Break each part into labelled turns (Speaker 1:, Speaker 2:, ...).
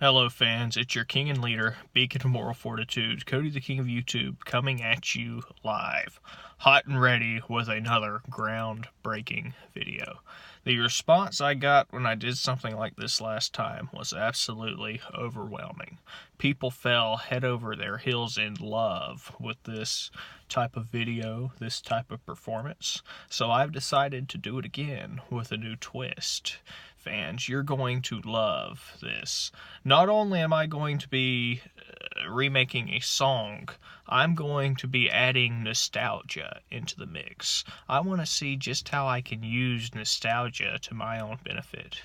Speaker 1: Hello fans, it's your king and leader, Beacon of Moral Fortitude, Cody the King of YouTube, coming at you live, hot and ready with another groundbreaking video. The response I got when I did something like this last time was absolutely overwhelming. People fell head over their heels in love with this type of video, this type of performance, so I've decided to do it again with a new twist. Fans, you're going to love this. Not only am I going to be remaking a song, I'm going to be adding nostalgia into the mix. I want to see just how I can use nostalgia to my own benefit.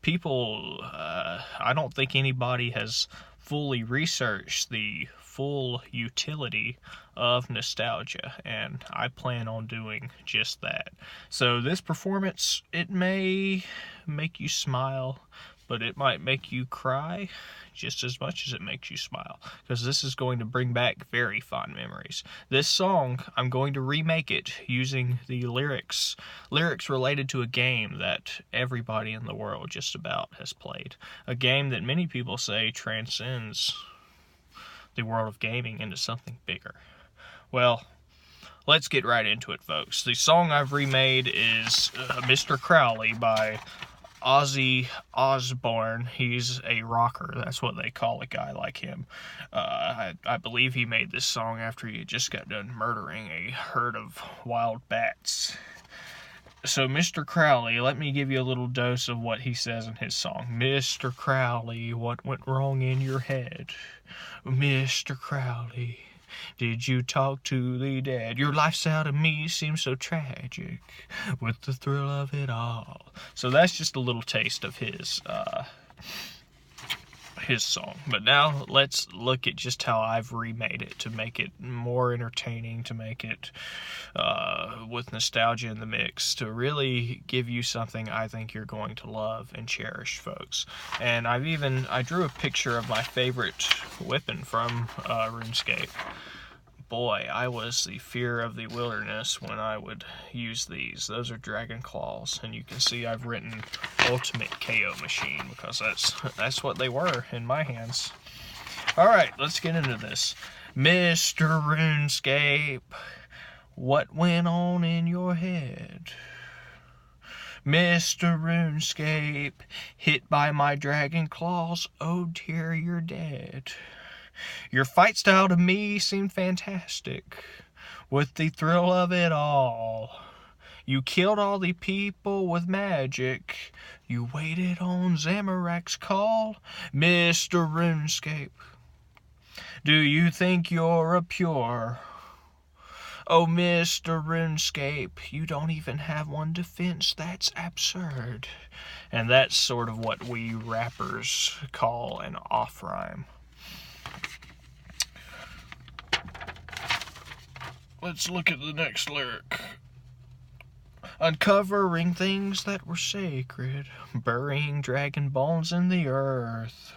Speaker 1: I don't think anybody has fully researched the full utility of nostalgia, and I plan on doing just that. So this performance, it may make you smile, but it might make you cry just as much as it makes you smile, because this is going to bring back very fond memories. This song, I'm going to remake it using the lyrics related to a game that everybody in the world just about has played. A game that many people say transcends the world of gaming into something bigger. Well, let's get right into it, folks. The song I've remade is Mr. Crowley by Ozzy Osbourne. He's a rocker. That's what they call a guy like him. I believe he made this song after he had just got done murdering a herd of wild bats. So, Mr. Crowley, let me give you a little dose of what he says in his song. Mr. Crowley, what went wrong in your head? Mr. Crowley, did you talk to the dead? Your lifestyle to me seems so tragic, with the thrill of it all. So that's just a little taste of his song. But now let's look at just how I've remade it to make it more entertaining, to make it with nostalgia in the mix, to really give you something I think you're going to love and cherish, folks. And I drew a picture of my favorite weapon from Runescape. Boy, I was the fear of the wilderness when I would use these. Those are dragon claws, and you can see I've written ultimate KO machine, because that's what they were in my hands. Alright, let's get into this. Mr. RuneScape, what went on in your head? Mr. RuneScape, hit by my dragon claws, oh dear, you're dead. Your fight style to me seemed fantastic, with the thrill of it all. You killed all the people with magic. You waited on Zamorak's call. Mr. RuneScape, do you think you're a pure? Oh, Mr. RuneScape, you don't even have one defense. That's absurd. And that's sort of what we rappers call an off-rhyme. Let's look at the next lyric. Uncovering things that were sacred, burying dragon bones in the earth.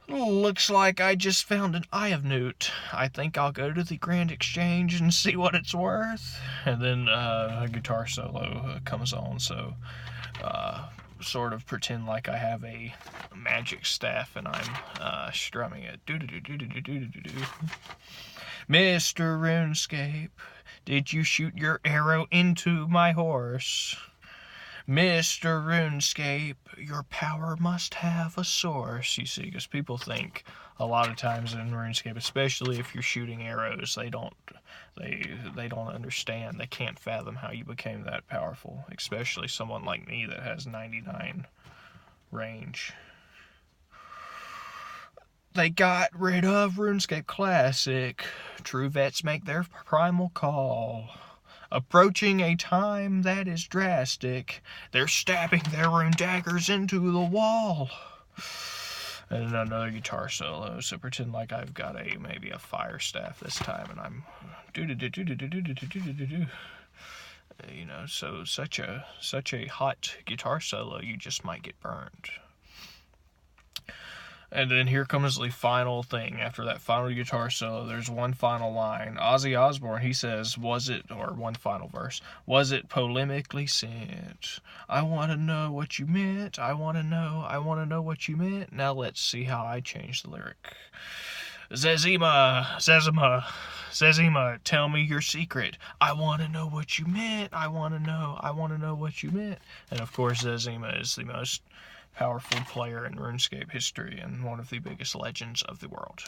Speaker 1: Looks like I just found an Eye of Newt. I think I'll go to the Grand Exchange and see what it's worth. And then a guitar solo comes on, so sort of pretend like I have a magic staff and I'm strumming it. Mr. RuneScape, did you shoot your arrow into my horse? Mr. RuneScape, your power must have a source. You see, because people think a lot of times in RuneScape, especially if you're shooting arrows, they don't understand. They can't fathom how you became that powerful, especially someone like me that has 99 range. They got rid of RuneScape Classic. True vets make their primal call. Approaching a time that is drastic. They're stabbing their rune daggers into the wall. And another guitar solo. So pretend like I've got maybe a fire staff this time, and I'm you know, so such a hot guitar solo, you just might get burned. And then here comes the final thing. After that final guitar solo, there's one final line. Ozzy Osbourne, he says, one final verse, was it polemically sent? I want to know what you meant. I want to know what you meant. Now let's see how I change the lyric. Zezima, tell me your secret. I want to know what you meant. I want to know what you meant. And of course, Zezima is the most powerful player in RuneScape history and one of the biggest legends of the world.